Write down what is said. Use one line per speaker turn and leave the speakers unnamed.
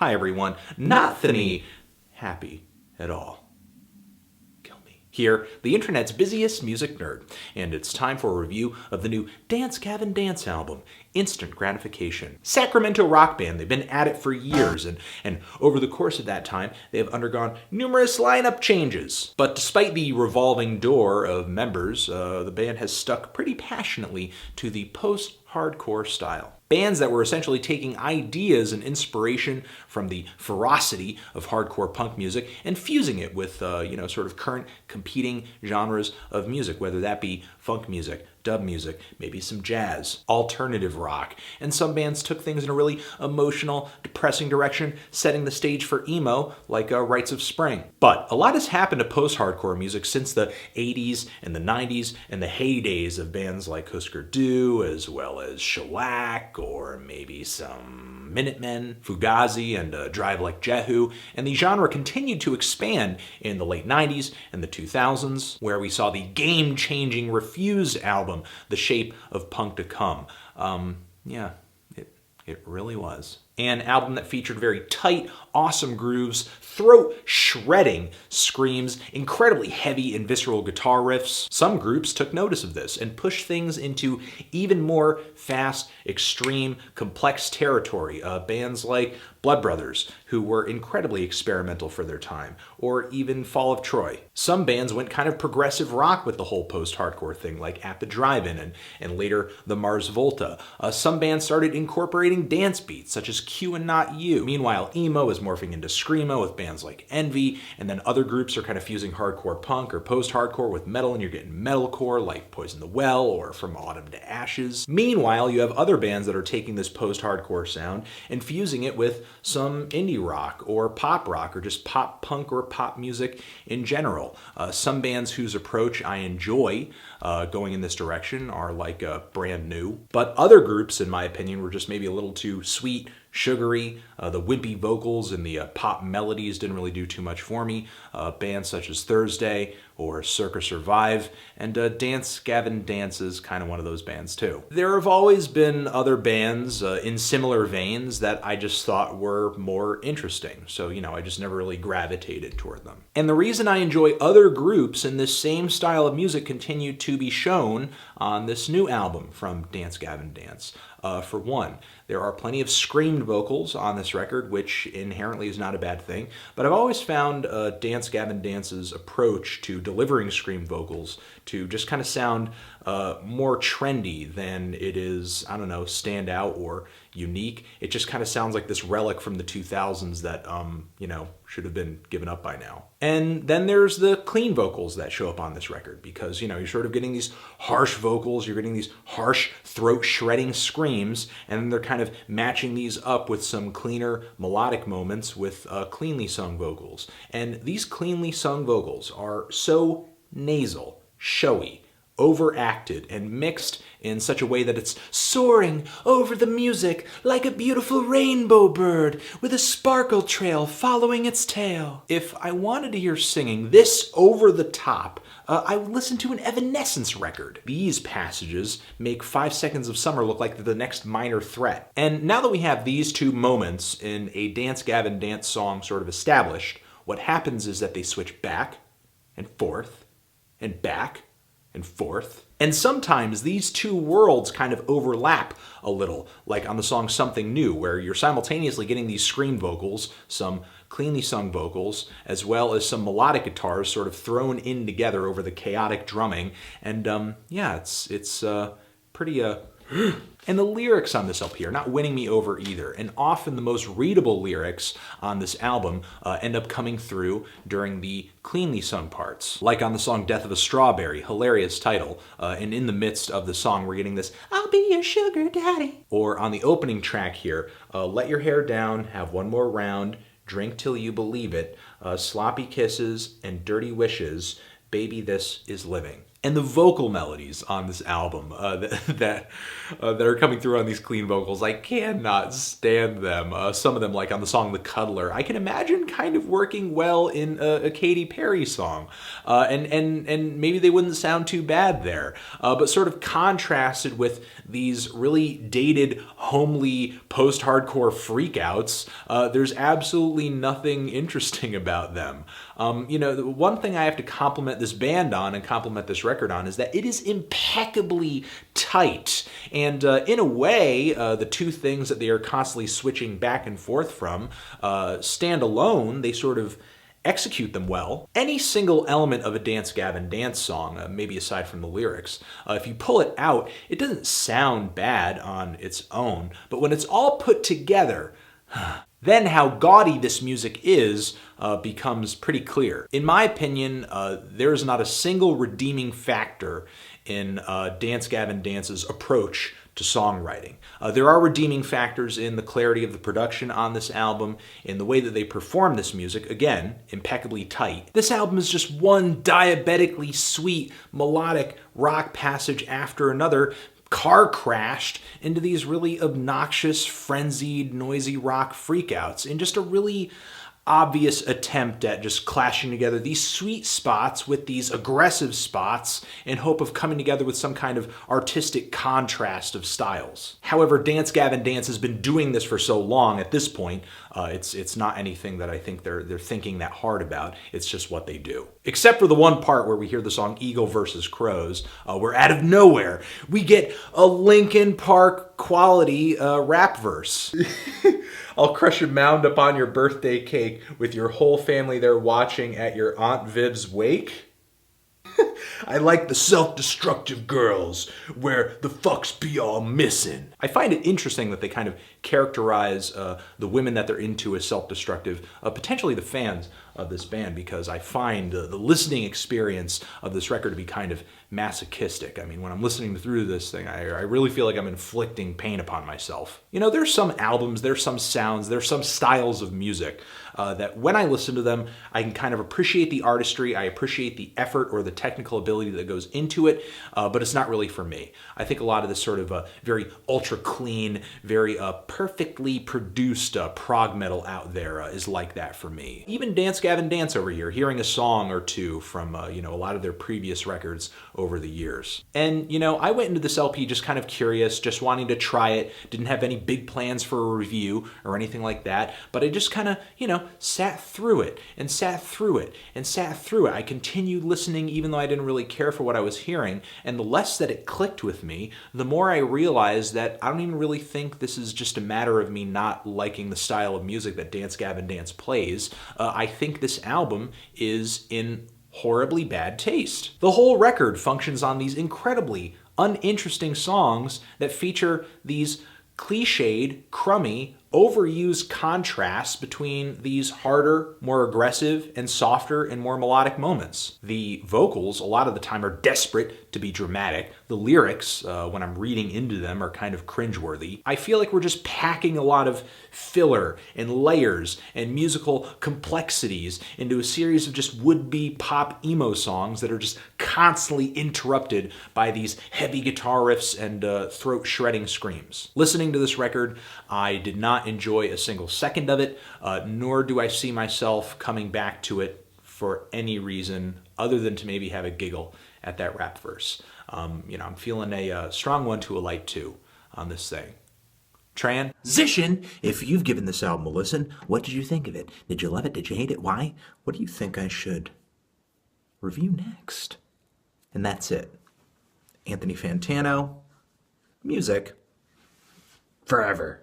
Hi everyone, nothing happy at all. Kill me. Here, the internet's busiest music nerd, and it's time for a review of the new Dance Gavin Dance album, Instant Gratification. Sacramento rock band, they've been at it for years, and over the course of that time, they have undergone numerous lineup changes. But despite the revolving door of members, the band has stuck pretty passionately to the post-hardcore style. Bands that were essentially taking ideas and inspiration from the ferocity of hardcore punk music and fusing it with, sort of current competing genres of music, whether that be funk music, dub music, maybe some jazz, alternative rock. And some bands took things in a really emotional, depressing direction, setting the stage for emo, like Rites of Spring. But a lot has happened to post-hardcore music since the 80s and the 90s and the heydays of bands like Husker Du, as well as Shellac, or maybe some Minutemen, Fugazi, and Drive Like Jehu. And the genre continued to expand in the late 90s and the 2000s, where we saw the game-changing Refused album, The Shape of Punk to Come. It really was. An album that featured very tight, awesome grooves, throat-shredding screams, incredibly heavy and visceral guitar riffs. Some groups took notice of this and pushed things into even more fast, extreme, complex territory. Bands like Blood Brothers, who were incredibly experimental for their time, or even Fall of Troy. Some bands went kind of progressive rock with the whole post-hardcore thing, like At the Drive-In and later the Mars Volta. Some bands started incorporating dance beats, such as Q and Not You. Meanwhile, emo is morphing into screamo with bands like Envy, and then other groups are kind of fusing hardcore punk or post-hardcore with metal, and you're getting metalcore like Poison the Well or From Autumn to Ashes. Meanwhile, you have other bands that are taking this post-hardcore sound and fusing it with some indie rock or pop rock or just pop punk or pop music in general. Some bands whose approach I enjoy going in this direction are like Brand New, but other groups, in my opinion, were just maybe a little too sweet, sugary. The wimpy vocals and the pop melodies didn't really do too much for me. Bands such as Thursday or Circa Survive, and Dance Gavin Dance is kind of one of those bands too. There have always been other bands in similar veins that I just thought were more interesting, so I just never really gravitated toward them. And the reason I enjoy other groups in this same style of music continue to be shown on this new album from Dance Gavin Dance. For one, there are plenty of screamed vocals on this record, which inherently is not a bad thing, but I've always found Dance Gavin Dance's approach to delivering screamed vocals to just kind of sound more trendy than it is, stand out or unique. It just kind of sounds like this relic from the 2000s that, should have been given up by now. And then there's the clean vocals that show up on this record because, you're sort of getting these harsh vocals, you're getting these harsh throat-shredding screams, and then they're kind of matching these up with some cleaner melodic moments with cleanly sung vocals. And these cleanly sung vocals are so nasal, showy, overacted, and mixed in such a way that it's soaring over the music like a beautiful rainbow bird with a sparkle trail following its tail. If I wanted to hear singing this over the top, I would listen to an Evanescence record. These passages make 5 Seconds of Summer look like the next Minor Threat. And now that we have these two moments in a Dance Gavin Dance song sort of established, what happens is that they switch back and forth and back and forth. And sometimes these two worlds kind of overlap a little, like on the song Something New, where you're simultaneously getting these scream vocals, some cleanly sung vocals, as well as some melodic guitars sort of thrown in together over the chaotic drumming. And it's pretty And the lyrics on this LP are not winning me over either, and often the most readable lyrics on this album end up coming through during the cleanly sung parts. Like on the song Death of a Strawberry, hilarious title, and in the midst of the song we're getting this, "I'll be your sugar daddy." Or on the opening track here, "Let your hair down, have one more round, drink till you believe it, sloppy kisses and dirty wishes, baby this is living." And the vocal melodies on this album that are coming through on these clean vocals, I cannot stand them. Some of them, like on the song "The Cuddler," I can imagine kind of working well in a Katy Perry song, and maybe they wouldn't sound too bad there. But sort of contrasted with these really dated, homely, post-hardcore freakouts, there's absolutely nothing interesting about them. The one thing I have to compliment this band on and compliment this record on is that it is impeccably tight. And in a way, the two things that they are constantly switching back and forth from stand alone. They sort of execute them well. Any single element of a Dance Gavin Dance song, maybe aside from the lyrics, if you pull it out, it doesn't sound bad on its own. But when it's all put together, then how gaudy this music is becomes pretty clear. In my opinion, there is not a single redeeming factor in Dance Gavin Dance's approach to songwriting. There are redeeming factors in the clarity of the production on this album, in the way that they perform this music, again, impeccably tight. This album is just one diabetically sweet, melodic rock passage after another, car crashed into these really obnoxious, frenzied, noisy rock freakouts in just a really obvious attempt at just clashing together these sweet spots with these aggressive spots in hope of coming together with some kind of artistic contrast of styles. However, Dance Gavin Dance has been doing this for so long at this point, it's not anything that I think they're thinking that hard about. It's just what they do. Except for the one part where we hear the song Eagle versus Crows, where out of nowhere we get a Linkin Park quality rap verse. I'll crush a mound upon your birthday cake with your whole family there watching at your Aunt Viv's wake. I like the self-destructive girls where the fucks be all missing. I find it interesting that they kind of characterize the women that they're into as self-destructive, potentially the fans of this band, because I find the listening experience of this record to be kind of masochistic. I mean, when I'm listening through this thing, I really feel like I'm inflicting pain upon myself. There's some albums, there's some sounds, there's some styles of music that when I listen to them, I can kind of appreciate the artistry, I appreciate the effort or the technical ability that goes into it, but it's not really for me. I think a lot of this sort of very ultra clean, very perfectly produced prog metal out there is like that for me. Even Dance Gavin Dance over here, hearing a song or two from a lot of their previous records over the years. And I went into this LP just kind of curious, just wanting to try it, didn't have any big plans for a review or anything like that, but I just kind of, sat through it and sat through it and sat through it. I continued listening even though I didn't really care for what I was hearing, and the less that it clicked with me, the more I realized that I don't even really think this is just a matter of me not liking the style of music that Dance Gavin Dance plays. I think this album is in horribly bad taste. The whole record functions on these incredibly uninteresting songs that feature these cliched, crummy, overused contrasts between these harder, more aggressive, and softer and more melodic moments. The vocals, a lot of the time, are desperate to be dramatic. The lyrics, when I'm reading into them, are kind of cringeworthy. I feel like we're just packing a lot of filler and layers and musical complexities into a series of just would-be pop emo songs that are just constantly interrupted by these heavy guitar riffs and throat-shredding screams. Listening to this record, I did not enjoy a single second of it, nor do I see myself coming back to it for any reason other than to maybe have a giggle at that rap verse. I'm feeling a strong 1 to a light 2 on this thing. Transition! If you've given this album a listen, what did you think of it? Did you love it? Did you hate it? Why? What do you think I should review next? And that's it. Anthony Fantano, music, forever.